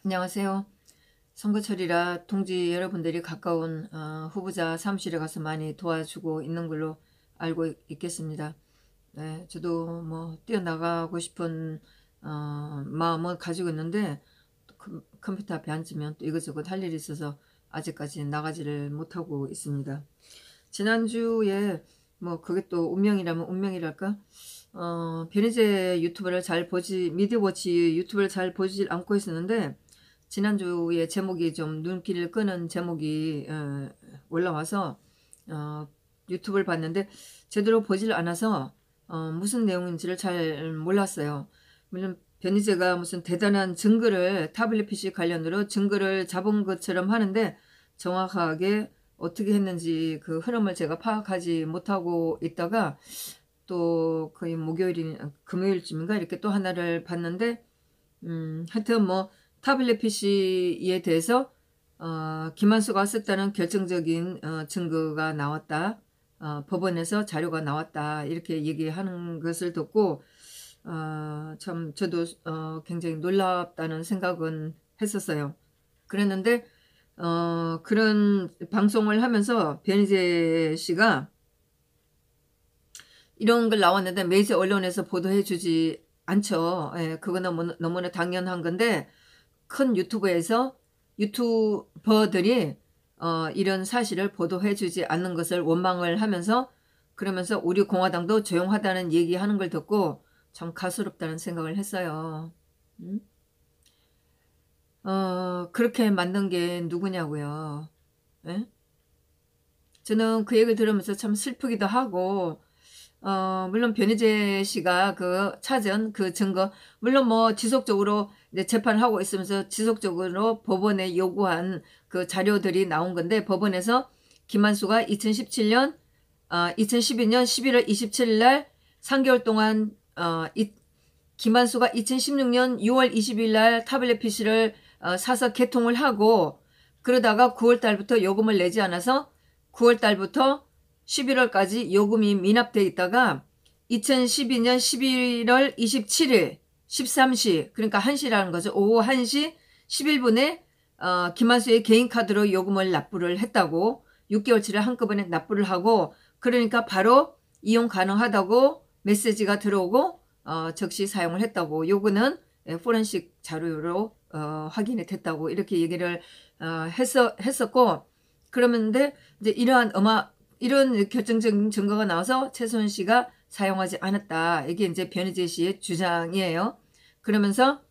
안녕하세요. 선거철이라 동지 여러분들이 가까운 후보자 사무실에 가서 많이 도와주고 있는 걸로 알고 있겠습니다. 네, 저도 뭐 뛰어나가고 싶은 마음은 가지고 있는데 컴퓨터 앞에 앉으면 또 이것저것 할 일이 있어서 아직까지 나가지를 못하고 있습니다. 지난주에 뭐 그게 또 운명이라면 운명이랄까? 변희재 유튜브를 잘 보지, 미디어워치 유튜브를 잘 보지 않고 있었는데 지난주에 제목이 좀 눈길을 끄는 제목이 올라와서 유튜브를 봤는데 제대로 보질 않아서 무슨 내용인지를 잘 몰랐어요. 물론 변희재가 무슨 대단한 증거를 타블릿 PC 관련으로 증거를 잡은 것처럼 하는데 정확하게 어떻게 했는지 그 흐름을 제가 파악하지 못하고 있다가 또 거의 금요일쯤인가 이렇게 또 하나를 봤는데 하여튼 뭐 타블릿 PC에 대해서 김한수가 썼다는 결정적인 증거가 나왔다. 법원에서 자료가 나왔다. 이렇게 얘기하는 것을 듣고 참 저도 굉장히 놀랍다는 생각은 했었어요. 그랬는데 그런 방송을 하면서 변희재 씨가 이런 걸 나왔는데 메이저 언론에서 보도해 주지 않죠. 예, 그건 너무나 당연한 건데 큰 유튜브에서 유튜버들이 이런 사실을 보도해 주지 않는 것을 원망을 하면서 그러면서 우리 공화당도 조용하다는 얘기하는 걸 듣고 참 가소롭다는 생각을 했어요. 그렇게 만든 게 누구냐고요. 예? 저는 그 얘기를 들으면서 참 슬프기도 하고 물론 변희재 씨가 그 찾은 그 증거, 물론 뭐 지속적으로 이제 재판을 하고 있으면서 지속적으로 법원에 요구한 그 자료들이 나온 건데 법원에서 김한수가 2012년 11월 27일 날 3개월 동안 김한수가 2016년 6월 20일 날 타블렛 PC를 사서 개통을 하고 그러다가 9월 달부터 요금을 내지 않아서 9월 달부터 11월까지 요금이 미납돼 있다가 2012년 11월 27일 13시 그러니까 1시라는 거죠. 오후 1시 11분에 김한수의 개인 카드로 요금을 납부를 했다고 6개월치를 한꺼번에 납부를 하고 그러니까 바로 이용 가능하다고 메시지가 들어오고 즉시 사용을 했다고 요거는 포렌식 자료로 확인이 됐다고 이렇게 얘기를 했었고 그러는데 이제 이런 결정적인 증거가 나와서 최소은 씨가 사용하지 않았다. 이게 이제 변희재 씨의 주장이에요. 그러면서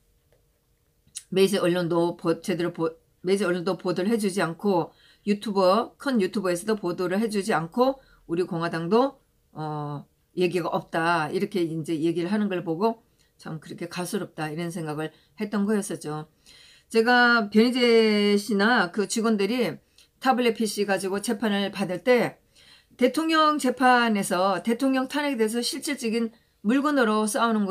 메이저 언론도 메이저 언론도 보도를 해주지 않고 큰 유튜버에서도 보도를 해주지 않고 우리 공화당도 얘기가 없다. 이렇게 이제 얘기를 하는 걸 보고 참 그렇게 가소롭다 이런 생각을 했던 거였었죠. 제가 변희재 씨나 그 직원들이 타블렛 PC 가지고 재판을 받을 때 대통령 재판에서 대통령 탄핵에 대해서 실질적인 물건으로 싸우는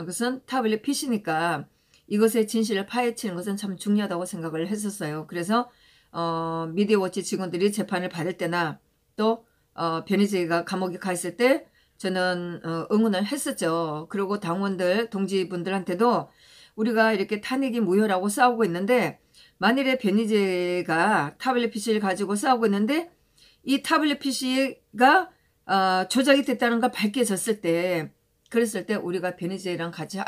것은 타블렛 PC니까 이것의 진실을 파헤치는 것은 참 중요하다고 생각을 했었어요. 그래서 미디어워치 직원들이 재판을 받을 때나 또 변희재가 감옥에 가 있을 때 저는 응원을 했었죠. 그리고 당원들, 동지분들한테도 우리가 이렇게 탄핵이 무효라고 싸우고 있는데 만일에 변희재가 타블렛 PC를 가지고 싸우고 있는데 이 타블렛 PC가 조작이 됐다는 걸 밝혀졌을 때 그랬을 때 우리가 변희재랑 같이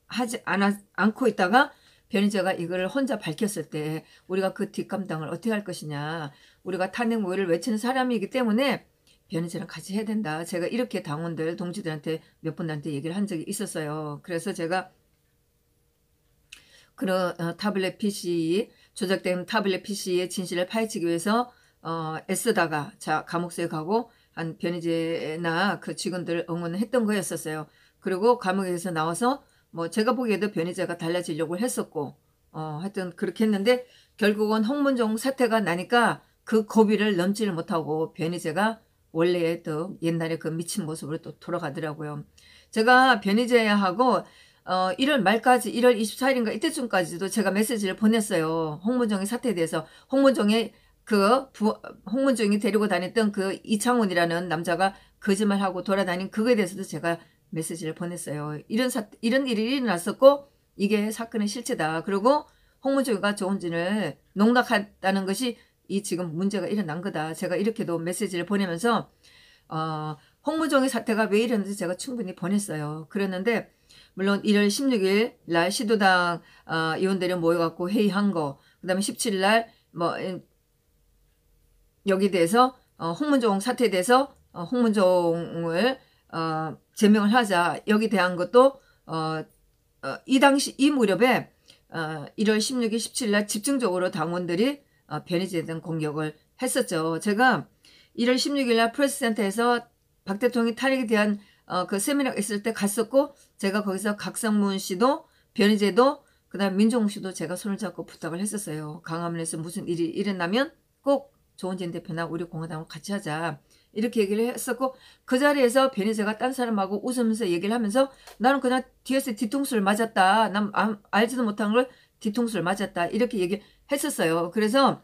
하지 않고 있다가 변희재가 이거를 혼자 밝혔을 때 우리가 그 뒷감당을 어떻게 할 것이냐. 우리가 탄핵 무효를 외치는 사람이기 때문에 변희재랑 같이 해야 된다. 제가 이렇게 당원들, 동지들한테 몇 분한테 얘기를 한 적이 있었어요. 그래서 제가 그런 타블렛 PC, 조작된 타블렛 PC의 진실을 파헤치기 위해서 애쓰다가 감옥에 가고 한 변희재나 그 직원들 응원을 했던 거였었어요. 그리고 감옥에서 나와서 뭐 제가 보기에도 변희재가 달라지려고 했었고 하여튼 그렇게 했는데 결국은 홍문종 사태가 나니까 그 고비를 넘지를 못하고 변희재가 원래의 또 옛날에 그 미친 모습으로 또 돌아가더라고요. 제가 변희재하고 1월 말까지 1월 24일인가 이때쯤까지도 제가 메시지를 보냈어요. 홍문종의 사태에 대해서 홍문종이 데리고 다녔던 그 이창훈이라는 남자가 거짓말하고 돌아다닌 그거에 대해서도 제가 메시지를 보냈어요. 이런 일이 일어났었고 이게 사건의 실체다. 그리고 홍문종이가 조은진을 농락했다는 것이 이 지금 문제가 일어난 거다. 제가 이렇게도 메시지를 보내면서 홍문종의 사태가 왜 이랬는지 제가 충분히 보냈어요. 그랬는데 물론 1월 16일 날 시도당 의원들이 모여갖고 회의한 거, 그 다음에 17일 날 뭐 여기 대해서 홍문종 사태에 대해서 홍문종을 제명을 하자, 여기 대한 것도 이 당시 이 무렵에 1월 16일 17일 날 집중적으로 당원들이 변희재에 대한 공격을 했었죠. 제가 1월 16일 날 프레스센터에서 박 대통령이 탄핵에 대한 그 세미나가 있을 때 갔었고, 제가 거기서 각성문 씨도 변희재도 그 다음 민종욱 씨도 제가 손을 잡고 부탁을 했었어요. 강화문에서 무슨 일이 일어나면 꼭 조은진 대표나 우리 공화당과 같이 하자, 이렇게 얘기를 했었고, 그 자리에서 변희재가 딴 사람하고 웃으면서 얘기를 하면서 나는 그냥 뒤에서 뒤통수를 맞았다, 난 알지도 못한 걸 뒤통수를 맞았다, 이렇게 얘기를 했었어요. 그래서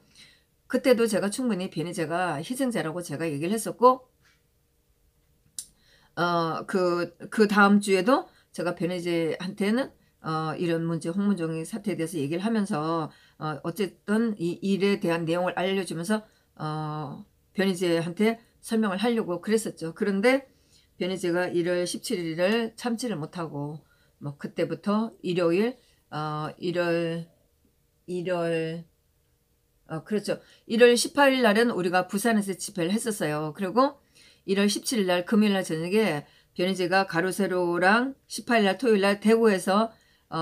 그때도 제가 충분히 변희재가 희생자라고 제가 얘기를 했었고, 그 다음 주에도 제가 변희재한테는 이런 문제, 홍문종의 사태에 대해서 얘기를 하면서 어쨌든 이 일에 대한 내용을 알려주면서 변희재한테 설명을 하려고 그랬었죠. 그런데 변희재가 1월 17일을 참지를 못하고 뭐 그때부터 일요일 1월 그렇죠. 1월 18일 날은 우리가 부산에서 집회를 했었어요. 그리고 1월 17일 날 금요일 날 저녁에 변희재가 가로세로랑 18일 날 토요일 날 대구에서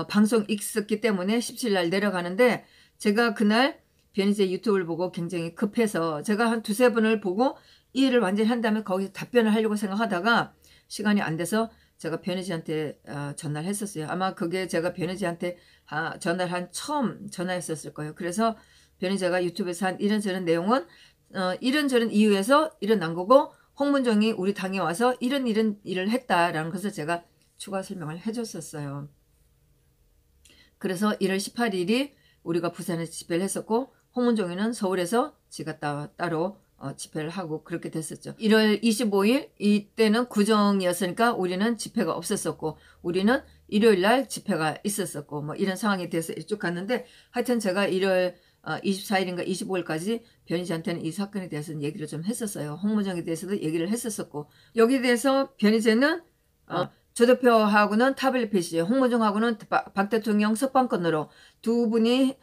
방송 있었기 때문에 17일 날 내려가는데, 제가 그날 변희재 유튜브를 보고 굉장히 급해서 제가 한 두세 번을 보고 이 일을 완전히 한 다음에 거기서 답변을 하려고 생각하다가 시간이 안 돼서 제가 변희재한테 전화를 했었어요. 아마 그게 제가 변희재한테 전화를 한 처음 전화했었을 거예요. 그래서 변희재가 유튜브에서 한 이런저런 내용은 이런저런 이유에서 일어난 거고, 홍문종이 우리 당에 와서 이런 일을 했다라는 것을 제가 추가 설명을 해줬었어요. 그래서 1월 18일이 우리가 부산에서 집회를 했었고, 홍문종이는 서울에서 지가 따로 집회를 하고 그렇게 됐었죠. 1월 25일 이때는 구정이었으니까 우리는 집회가 없었었고, 우리는 일요일 날 집회가 있었었고, 뭐 이런 상황에 대해서 쭉 갔는데, 하여튼 제가 1월 24일인가 25일까지 변희재한테는 이 사건에 대해서는 얘기를 좀 했었어요. 홍문종에 대해서도 얘기를 했었었고, 여기에 대해서 변희재는 조 대표하고는 타블릿 홍문종하고는 박 대통령 석방권으로 두 분이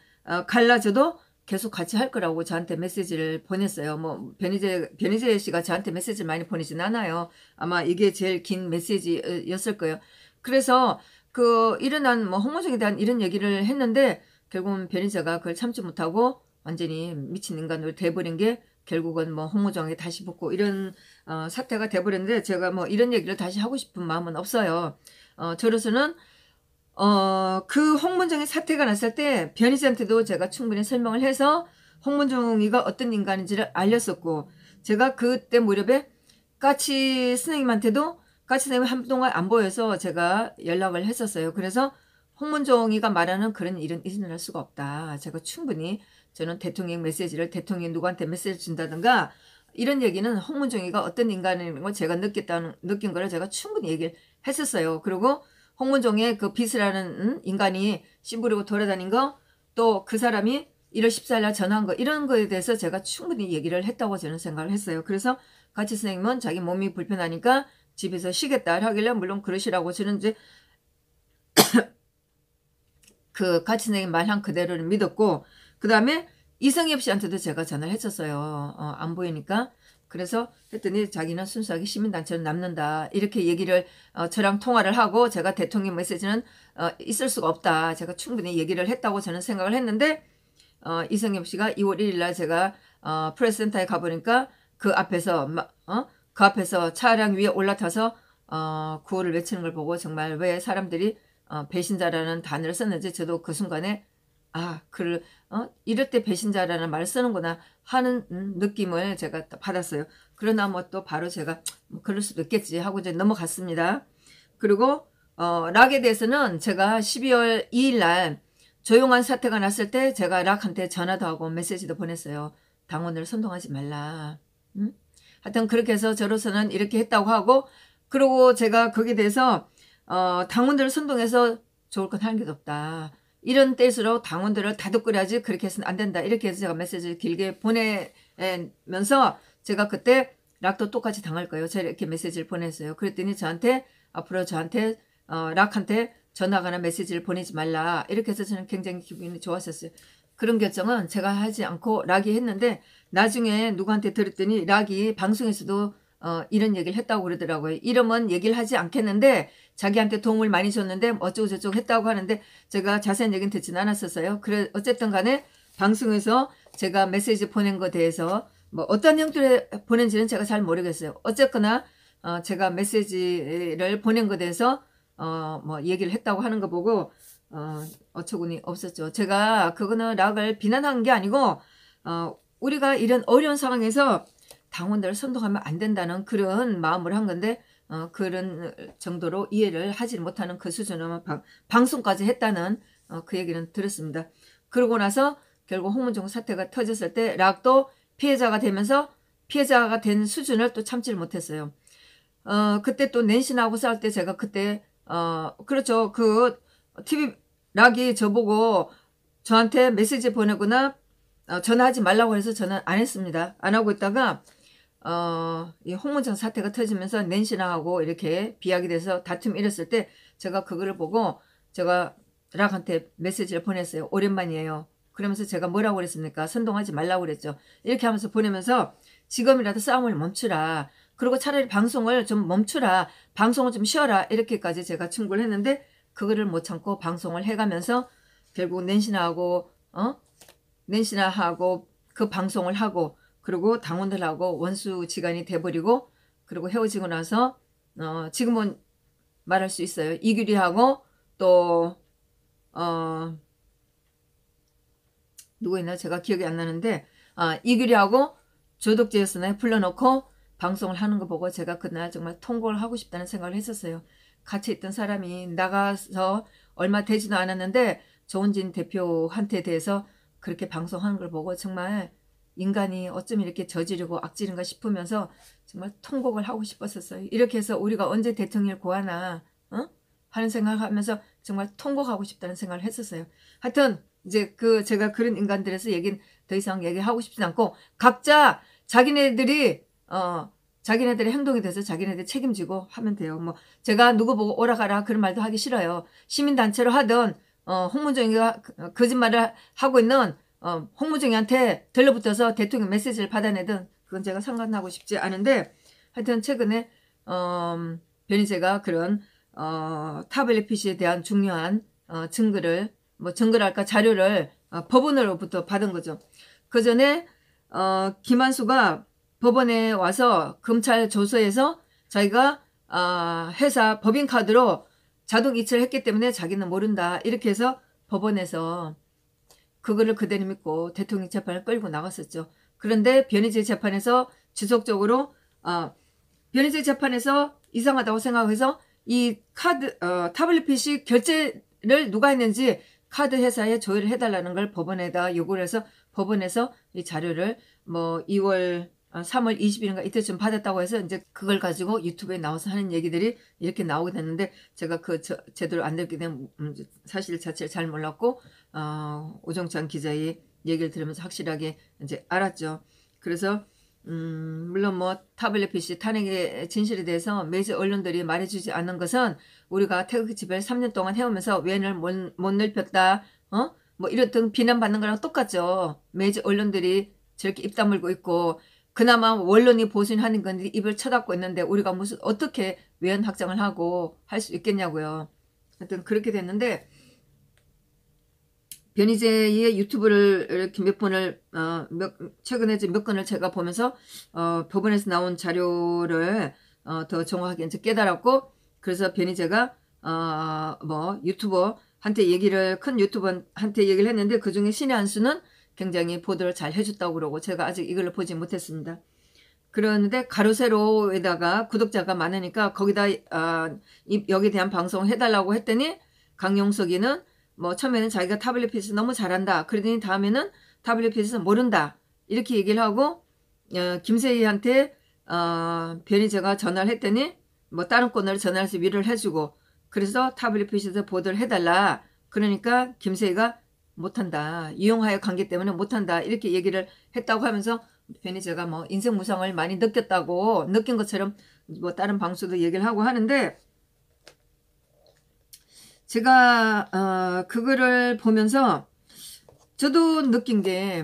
갈라져도 계속 같이 할 거라고 저한테 메시지를 보냈어요. 뭐 변희재 씨가 저한테 메시지를 많이 보내진 않아요. 아마 이게 제일 긴 메시지였을 거예요. 그래서 그 일어난 뭐 홍문종에 대한 이런 얘기를 했는데, 결국은 변희재가 그걸 참지 못하고 완전히 미친 인간으로 돼버린 게 결국은 뭐 홍문종에 다시 붙고 이런 사태가 돼버렸는데, 제가 뭐 이런 얘기를 다시 하고 싶은 마음은 없어요. 저로서는 그 홍문종의 사태가 났을 때 변희재한테도 제가 충분히 설명을 해서 홍문종이가 어떤 인간인지를 알렸었고, 제가 그때 무렵에 까치 선생님한테도 까치 선생님이 한동안 안 보여서 제가 연락을 했었어요. 그래서 홍문종이가 말하는 그런 일은 일어날 수가 없다. 제가 충분히, 저는 대통령 메시지를 대통령이 누구한테 메시지 준다든가 이런 얘기는 홍문종이가 어떤 인간인 걸 제가 느낀 거를 제가 충분히 얘기를 했었어요. 그리고 홍문종의 그 비스라는 인간이 씨부리고 돌아다닌 거, 또 그 사람이 1월 14일 날 전화한 거, 이런 거에 대해서 제가 충분히 얘기를 했다고 저는 생각을 했어요. 그래서 가치 선생님은 자기 몸이 불편하니까 집에서 쉬겠다 하길래 물론 그러시라고 저는 이제 그 가치 선생님 말한 그대로를 믿었고, 그 다음에 이성엽 씨한테도 제가 전화를 했었어요. 안 보이니까. 그래서 했더니 자기는 순수하게 시민단체로 남는다, 이렇게 얘기를 저랑 통화를 하고, 제가 대통령 메시지는 있을 수가 없다, 제가 충분히 얘기를 했다고 저는 생각을 했는데, 이성엽 씨가 2월 1일 날 제가 프레스센터에 가보니까 그 앞에서 차량 위에 올라타서 구호를 외치는 걸 보고 정말 왜 사람들이 배신자라는 단어를 썼는지 저도 그 순간에 이럴 때 배신자라는 말을 쓰는구나 하는 느낌을 제가 받았어요. 그러나 뭐 또 바로 제가 그럴 수도 있겠지 하고 이제 넘어갔습니다. 그리고 락에 대해서는 제가 12월 2일 날 조용한 사태가 났을 때 제가 락한테 전화도 하고 메시지도 보냈어요. 당원을 선동하지 말라. 응? 하여튼 그렇게 해서 저로서는 이렇게 했다고 하고, 그리고 제가 거기에 대해서 당원들을 선동해서 좋을 건 하는 게 없다, 이런 때일수록 당원들을 다독거려야지 그렇게 해서는 안 된다. 이렇게 해서 제가 메시지를 길게 보내면서 제가 그때 락도 똑같이 당할 거예요. 제가 이렇게 메시지를 보냈어요. 그랬더니 저한테 앞으로 저한테 락한테 전화가나 메시지를 보내지 말라. 이렇게 해서 저는 굉장히 기분이 좋았었어요. 그런 결정은 제가 하지 않고 락이 했는데 나중에 누구한테 들었더니 락이 방송에서도 이런 얘기를 했다고 그러더라고요. 이름은 얘기를 하지 않겠는데 자기한테 도움을 많이 줬는데 어쩌고 저쩌고 했다고 하는데 제가 자세한 얘기는 듣지는 않았었어요. 그래 어쨌든 간에 방송에서 제가 메시지 보낸 것에 대해서 뭐 어떤 형태로 보낸지는 제가 잘 모르겠어요. 어쨌거나 제가 메시지를 보낸 것에 대해서 뭐 얘기를 했다고 하는 거 보고 어처구니 없었죠. 제가 그거는 락을 비난한 게 아니고 우리가 이런 어려운 상황에서 당원들을 선동하면 안 된다는 그런 마음으로 한 건데 그런 정도로 이해를 하지 못하는 그 수준으로 방송까지 했다는 그 얘기는 들었습니다. 그러고 나서 결국 홍문종 사태가 터졌을 때 락도 피해자가 되면서 피해자가 된 수준을 또 참지를 못했어요. 그때 또 낸신하고 싸울 때 제가 그때 그렇죠. 그 TV 락이 저보고 저한테 메시지 보내거나 전화하지 말라고 해서 저는 안 했습니다. 안 하고 있다가 이 홍문정 사태가 터지면서 낸신하고 이렇게 비약이 돼서 다툼이 일었을 때 제가 그거를 보고 제가 락한테 메시지를 보냈어요. 오랜만이에요. 그러면서 제가 뭐라고 그랬습니까? 선동하지 말라고 그랬죠. 이렇게 하면서 보내면서 지금이라도 싸움을 멈추라. 그리고 차라리 방송을 좀 멈추라. 방송을 좀 쉬어라. 이렇게까지 제가 충고를 했는데 그거를 못 참고 방송을 해가면서 결국 낸신하고 그 방송을 하고 그리고 당원들하고 원수지간이 돼버리고 그리고 헤어지고 나서 지금은 말할 수 있어요. 이규리하고 또 누구 있나 제가 기억이 안 나는데 이규리하고 조덕재였으나 불러놓고 방송을 하는 거 보고 제가 그날 정말 통곡을 하고 싶다는 생각을 했었어요. 같이 있던 사람이 나가서 얼마 되지도 않았는데 조은진 대표한테 대해서 그렇게 방송하는 걸 보고 정말 인간이 어쩜 이렇게 저지르고 악질인가 싶으면서 정말 통곡을 하고 싶었었어요. 이렇게 해서 우리가 언제 대통령을 구하나 하는 생각하면서 정말 통곡하고 싶다는 생각을 했었어요. 하여튼 이제 제가 그런 인간들에서 얘기는 더 이상 얘기하고 싶지 않고 각자 자기네들의 행동에 대해서 자기네들 책임지고 하면 돼요. 뭐 제가 누구 보고 오라가라 그런 말도 하기 싫어요. 시민단체로 하든 홍문정이가 거짓말을 하고 있는 홍문정이한테 들러붙어서 대통령 메시지를 받아내든 그건 제가 상관하고 싶지 않은데 하여튼 최근에 변희재가 그런 타블릿PC에 대한 중요한 증거를 증거랄까 자료를 법원으로부터 받은 거죠. 그 전에 김한수가 법원에 와서 검찰 조서에서 자기가 회사 법인카드로 자동 이체를 했기 때문에 자기는 모른다 이렇게 해서 법원에서 그거를 그대로 믿고 대통령 재판을 끌고 나갔었죠. 그런데 변희재 재판에서 지속적으로 변희재 재판에서 이상하다고 생각해서 이 카드 타블릿 PC 결제를 누가 했는지 카드 회사에 조회를 해달라는 걸 법원에다 요구를 해서 법원에서 이 자료를 3월 20일인가 이때쯤 받았다고 해서 이제 그걸 가지고 유튜브에 나와서 하는 얘기들이 이렇게 나오게 됐는데 제가 제대로 안 듣게 된 사실 자체를 잘 몰랐고 오정찬 기자의 얘기를 들으면서 확실하게 이제 알았죠. 그래서 물론 타블릿 PC 탄핵의 진실에 대해서 매주 언론들이 말해주지 않는 것은 우리가 태극기 집회를 3년 동안 해오면서 웬을 못 넓혔다 이런 비난받는 거랑 똑같죠. 매주 언론들이 저렇게 입 다물고 있고 그나마 원론이 보수하는 건데 입을 쳐닫고 있는데 우리가 어떻게 외연 확장을 하고 할 수 있겠냐고요. 하여튼 그렇게 됐는데 변희재의 유튜브를 이렇게 몇 번을 최근에 몇 건을 제가 보면서 법원에서 나온 자료를 더 정확하게 이제 깨달았고 그래서 변희재가 유튜버한테 큰 유튜버한테 얘기를 했는데 그중에 신의 한수는 굉장히 보도를 잘 해줬다고 그러고 제가 아직 이걸로 보지 못했습니다. 그런데 가로세로에다가 구독자가 많으니까 거기다 여기에 대한 방송을 해달라고 했더니 강용석이는 처음에는 자기가 타블릿 PC 너무 잘한다. 그러더니 다음에는 타블릿 PC 모른다. 이렇게 얘기를 하고 김세희한테 변희재가 전화를 했더니 다른 건으로 전화해서 위로를 해주고 그래서 타블릿 PC에서 보도를 해달라. 그러니까 김세희가 못한다. 이용하여 관계 때문에 못한다. 이렇게 얘기를 했다고 하면서 괜히 제가 뭐 인생 무상을 많이 느꼈다고 느낀 것처럼 뭐 다른 방송도 얘기를 하고 하는데 제가 그거를 보면서 저도 느낀 게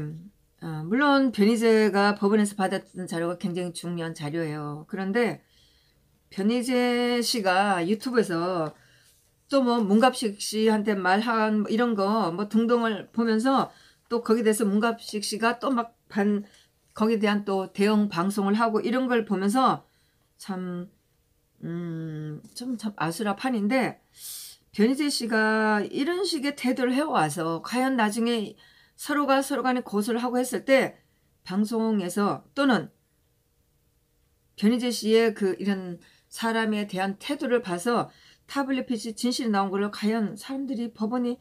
물론 변희재가 법원에서 받았던 자료가 굉장히 중요한 자료예요. 그런데 변희재 씨가 유튜브에서 또 뭐 문갑식 씨한테 말한 이런 거 뭐 등등을 보면서 또 거기에 대해서 문갑식 씨가 또 막 거기에 대한 또 대응 방송을 하고 이런 걸 보면서 참 아수라판인데 변희재 씨가 이런 식의 태도를 해와서 과연 나중에 서로가 서로 간에 고소를 하고 했을 때 방송에서 또는 변희재 씨의 그 이런 사람에 대한 태도를 봐서 타블릿 진실이 나온 걸로 과연 사람들이 법원이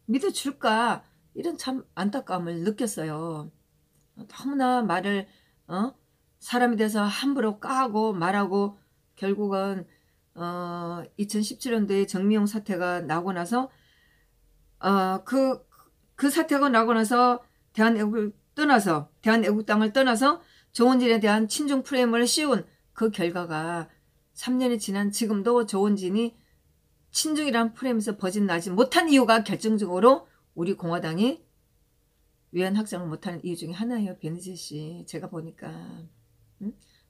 믿어줄까 이런 참 안타까움을 느꼈어요. 너무나 말을 사람에 대해서 함부로 까고 말하고 결국은 2017년도에 정미용 사태가 나고 나서 그 사태가 나고 나서 대한애국당을 떠나서 조원진에 대한 친중 프레임을 씌운 그 결과가 3년이 지난 지금도 조원진이 친중이란 프레임에서 벗어나지 못한 이유가 결정적으로 우리 공화당이 위헌 확정을 못하는 이유 중에 하나예요. 변희재 씨. 제가 보니까.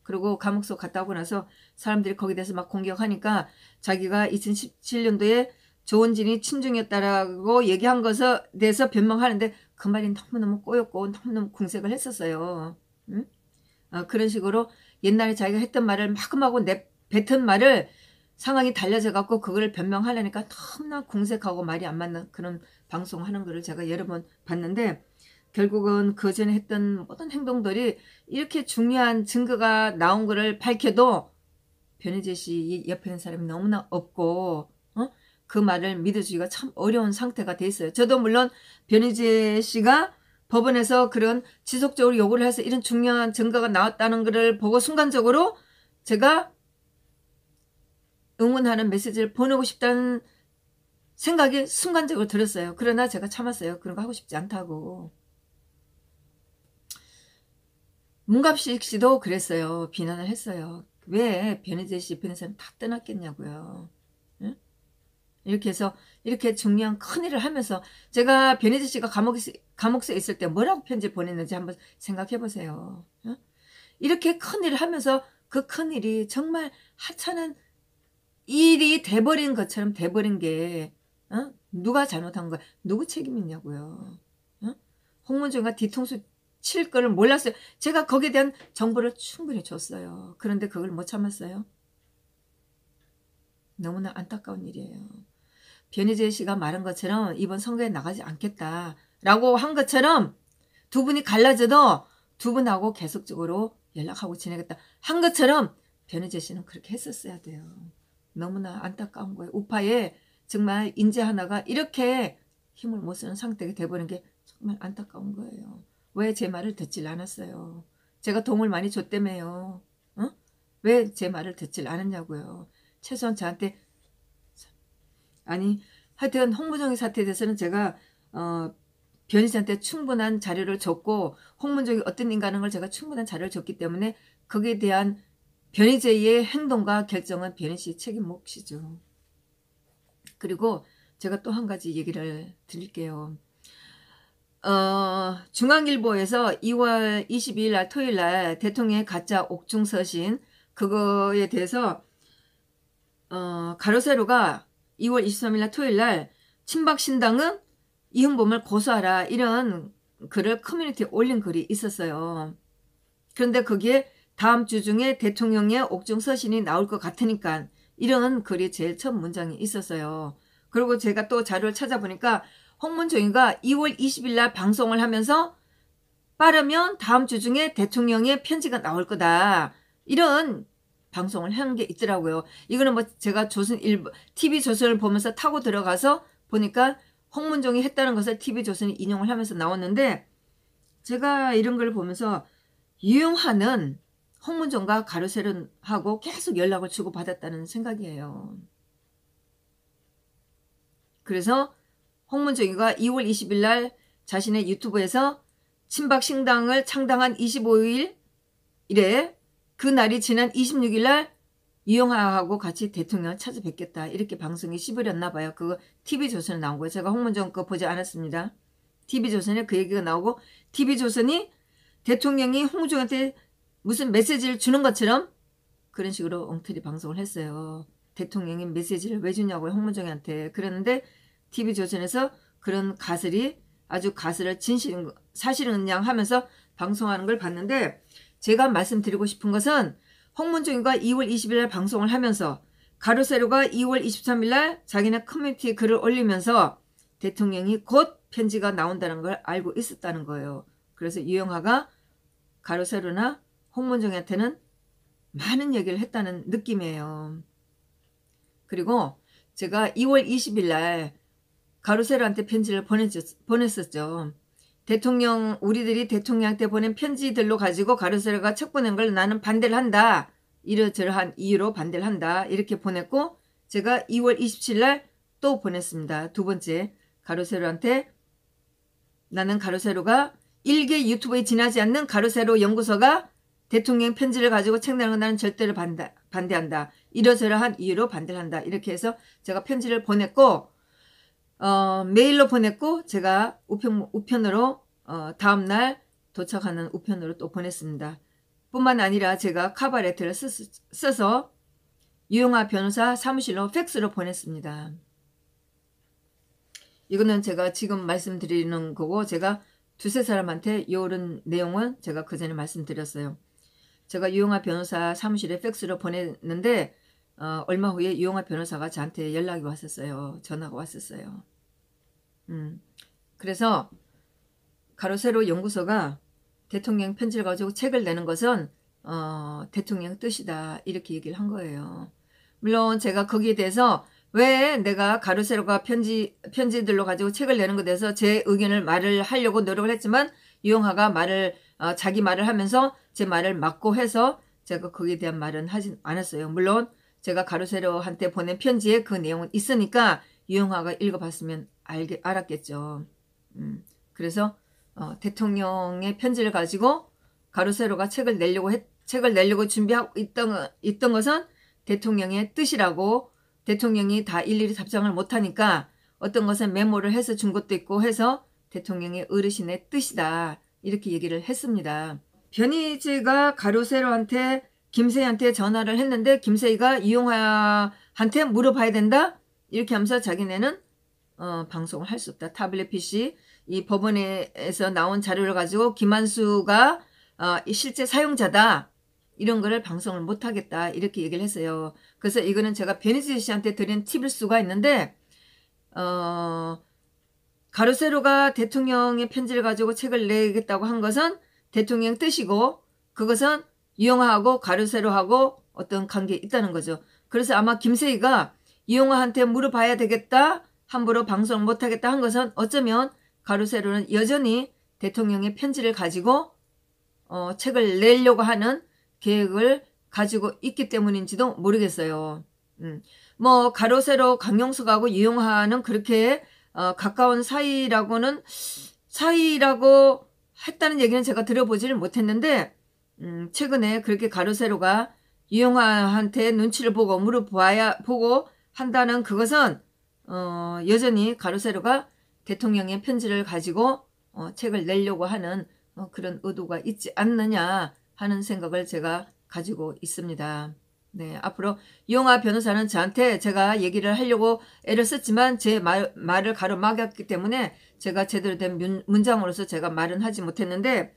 그리고 감옥 속 갔다 오고 나서 사람들이 거기에 대해서 막 공격하니까 자기가 2017년도에 조원진이 친중이었다라고 얘기한 것에 대해서 변명하는데 그 말이 너무너무 꼬였고 너무너무 궁색을 했었어요. 그런 식으로 옛날에 자기가 했던 말을 마구마구 뱉은 말을 상황이 달라져 갖고 그걸 변명하려니까 너무나 궁색하고 말이 안 맞는 그런 방송하는 거를 제가 여러 번 봤는데 결국은 그 전에 했던 모든 행동들이 이렇게 중요한 증거가 나온 거를 밝혀도 변희재 씨 옆에 있는 사람이 너무나 없고 그 말을 믿어주기가 참 어려운 상태가 돼 있어요. 저도 물론 변희재 씨가 법원에서 그런 지속적으로 요구를 해서 이런 중요한 증거가 나왔다는 것을 보고 순간적으로 제가 응원하는 메시지를 보내고 싶다는 생각이 순간적으로 들었어요. 그러나 제가 참았어요. 그런 거 하고 싶지 않다고. 문갑식 씨도 그랬어요. 비난을 했어요. 왜 변희재 씨 옆에 있는 사람 다 떠났겠냐고요. 응? 이렇게 해서 이렇게 중요한 큰일을 하면서 제가 변희재 씨가 감옥에 있을 때 뭐라고 편지 보냈는지 한번 생각해 보세요. 응? 이렇게 큰일을 하면서 그 큰일이 정말 하찮은 일이 돼버린 것처럼 돼버린 게 누가 잘못한 거야? 누구 책임 있냐고요. 홍문종가 뒤통수 칠 거를 몰랐어요. 제가 거기에 대한 정보를 충분히 줬어요. 그런데 그걸 못 참았어요. 너무나 안타까운 일이에요. 변희재 씨가 말한 것처럼 이번 선거에 나가지 않겠다라고 한 것처럼 두 분이 갈라져도 두 분하고 계속적으로 연락하고 지내겠다 한 것처럼 변희재 씨는 그렇게 했었어야 돼요. 너무나 안타까운 거예요. 우파에 정말 인재 하나가 이렇게 힘을 못 쓰는 상태가 돼버린 게 정말 안타까운 거예요. 왜 제 말을 듣질 않았어요? 제가 도움을 많이 줬다며요. 왜 제 말을 듣질 않았냐고요. 최소한 저한테 하여튼 홍문종의 사태에 대해서는 제가 변희재한테 충분한 자료를 줬고 홍문종이 어떤 인간인 걸 제가 충분한 자료를 줬기 때문에 거기에 대한 변희재의 행동과 결정은 변희씨 책임 몫이죠. 그리고 제가 또 한 가지 얘기를 드릴게요. 중앙일보에서 2월 22일 날 토요일 날 대통령의 가짜 옥중 서신 그거에 대해서 가로세로가 2월 23일 날 토요일 날 친박신당은 이흥범을 고소하라 이런 글을 커뮤니티에 올린 글이 있었어요. 그런데 거기에 다음 주 중에 대통령의 옥중 서신이 나올 것 같으니까 이런 글이 제일 첫 문장이 있었어요. 그리고 제가 또 자료를 찾아보니까 홍문종이가 2월 20일 날 방송을 하면서 빠르면 다음 주 중에 대통령의 편지가 나올 거다. 이런 방송을 한 게 있더라고요. 이거는 뭐 제가 TV조선을 보면서 타고 들어가서 보니까 홍문종이 했다는 것을 TV조선이 인용을 하면서 나왔는데 제가 이런 걸 보면서 유용하는 홍문종과 가로세론하고 계속 연락을 주고받았다는 생각이에요. 그래서 홍문정이가 2월 20일 날 자신의 유튜브에서 친박신당을 창당한 25일 이래 그 날이 지난 26일 날 유영하하고 같이 대통령을 찾아뵙겠다 이렇게 방송이 씹으렸나 봐요. 그거 TV조선에 나온 거예요. 제가 홍문정 거 보지 않았습니다. TV조선에 그 얘기가 나오고 TV조선이 대통령이 홍문정한테 무슨 메시지를 주는 것처럼 그런 식으로 엉터리 방송을 했어요. 대통령이 메시지를 왜 주냐고요, 홍문정한테. 그랬는데 TV조선에서 그런 가설이 아주 가설을 진실인 사실은 그냥 하면서 방송하는 걸 봤는데, 제가 말씀드리고 싶은 것은 홍문정이가 2월 20일 날 방송을 하면서 가로세로가 2월 23일 날 자기네 커뮤니티에 글을 올리면서 대통령이 곧 편지가 나온다는 걸 알고 있었다는 거예요. 그래서 유영하가 가로세로나 홍문정한테는 많은 얘기를 했다는 느낌이에요. 그리고 제가 2월 20일 날 가로세로한테 편지를 보냈었죠. 우리들이 대통령한테 보낸 편지들로 가지고 가로세로가 책 보낸 걸 나는 반대를 한다. 이러저러한 이유로 반대를 한다. 이렇게 보냈고, 제가 2월 27일 날 또 보냈습니다. 두 번째, 가로세로한테 나는 가로세로가 일개 유튜브에 지나지 않는 가로세로 연구소가 대통령 편지를 가지고 책 내는 건 나는 절대로 반대한다. 이러저러한 이유로 반대를 한다. 이렇게 해서 제가 편지를 보냈고, 메일로 보냈고, 제가 우편으로 다음날 도착하는 우편으로 또 보냈습니다. 뿐만 아니라 제가 카바레트를 써서 유영하 변호사 사무실로 팩스로 보냈습니다. 이거는 제가 지금 말씀드리는 거고, 제가 두세 사람한테 이런 내용은 제가 그전에 말씀드렸어요. 제가 유영하 변호사 사무실에 팩스로 보냈는데 얼마 후에 유영하 변호사가 저한테 연락이 왔었어요. 전화가 왔었어요. 그래서 가로세로 연구소가 대통령 편지를 가지고 책을 내는 것은 대통령 뜻이다 이렇게 얘기를 한 거예요. 물론 제가 거기에 대해서 왜 내가 가로세로가 편지들로 가지고 책을 내는 것에 대해서 제 의견을 말을 하려고 노력을 했지만 유영하가 자기 말을 하면서 제 말을 막고 해서 제가 거기에 대한 말은 하진 않았어요. 물론 제가 가로세로한테 보낸 편지에 그 내용은 있으니까 유영하가 읽어봤으면 알았겠죠. 그래서 대통령의 편지를 가지고 가로세로가 책을 내려고 준비하고 있던 것은 대통령의 뜻이라고, 대통령이 다 일일이 답장을 못하니까 어떤 것은 메모를 해서 준 것도 있고 해서 대통령의 어르신의 뜻이다 이렇게 얘기를 했습니다. 변희재가 가로세로한테 김세희한테 전화를 했는데 김세희가 유영하한테 물어봐야 된다 이렇게 하면서 자기네는 방송을 할 수 없다. 타블렛 PC 이 법원에서 나온 자료를 가지고 김한수가 실제 사용자다 이런 거를 방송을 못하겠다 이렇게 얘기를 했어요. 그래서 이거는 제가 변희재 씨한테 드린 팁일 수가 있는데 가로세로가 대통령의 편지를 가지고 책을 내겠다고 한 것은 대통령 뜻이고 그것은 유영하하고 가로세로하고 어떤 관계에 있다는 거죠. 그래서 아마 김세희가 유영하한테 물어봐야 되겠다 함부로 방송을 못하겠다 한 것은 어쩌면 가로세로는 여전히 대통령의 편지를 가지고 책을 내려고 하는 계획을 가지고 있기 때문인지도 모르겠어요. 뭐 가로세로 강용석하고 유영하는 그렇게 가까운 사이라고 했다는 얘기는 제가 들어보지를 못했는데 최근에 그렇게 가로세로가 유영하한테 눈치를 보고 보고 한다는 그것은 여전히 가로세로가 대통령의 편지를 가지고 책을 내려고 하는 그런 의도가 있지 않느냐 하는 생각을 제가 가지고 있습니다. 네, 앞으로 유영하 변호사는 저한테 제가 얘기를 하려고 애를 썼지만 제 말을 가로막았기 때문에 제가 제대로 된 문장으로서 제가 말은 하지 못했는데,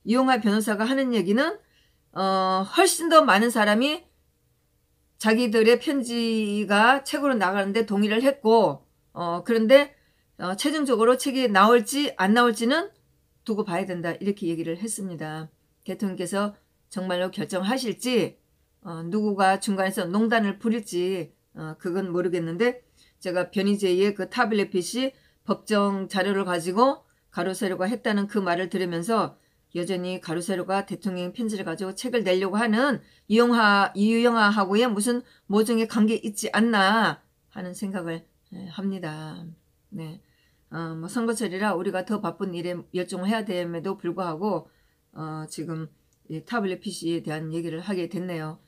유영하 변호사가 하는 얘기는 훨씬 더 많은 사람이 자기들의 편지가 책으로 나가는데 동의를 했고 그런데 최종적으로 책이 나올지 안 나올지는 두고 봐야 된다 이렇게 얘기를 했습니다. 대통령께서 정말로 결정하실지 누구가 중간에서 농단을 부릴지 그건 모르겠는데, 제가 변희재의 그 타블렛 PC 법정 자료를 가지고 가로세로가 했다는 그 말을 들으면서 여전히 가로세로가 대통령 편지를 가지고 책을 내려고 하는 유영하하고의 무슨 모종의 관계 있지 않나 하는 생각을 합니다. 네. 뭐 선거철이라 우리가 더 바쁜 일에 열중을 해야 됨에도 불구하고 지금 이 타블릿 PC에 대한 얘기를 하게 됐네요.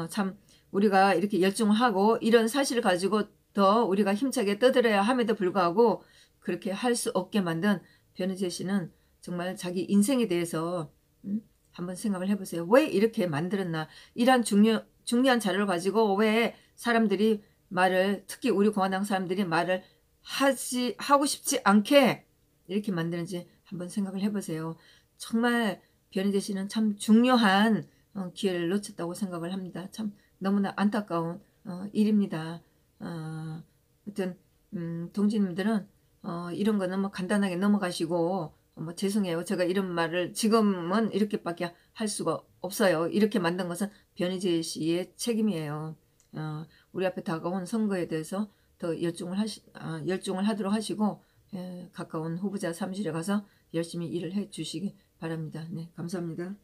참 우리가 이렇게 열중을 하고 이런 사실을 가지고 더 우리가 힘차게 떠들어야 함에도 불구하고 그렇게 할 수 없게 만든 변희재 씨는 정말 자기 인생에 대해서 한번 생각을 해보세요. 왜 이렇게 만들었나? 이러한 중요한 자료를 가지고 왜 사람들이 말을, 특히 우리 공화당 사람들이 말을 하고 싶지 않게 이렇게 만드는지 한번 생각을 해보세요. 정말 변희재 씨는 참 중요한 기회를 놓쳤다고 생각을 합니다. 참 너무나 안타까운 일입니다. 하여튼 동지님들은 이런 거는 뭐 간단하게 넘어가시고 뭐 죄송해요. 제가 이런 말을 지금은 이렇게밖에 할 수가 없어요. 이렇게 만든 것은 변희재 씨의 책임이에요. 우리 앞에 다가온 선거에 대해서 더 열중을 하도록 하시고 가까운 후보자 사무실에 가서 열심히 일을 해 주시기 바랍니다. 네, 감사합니다.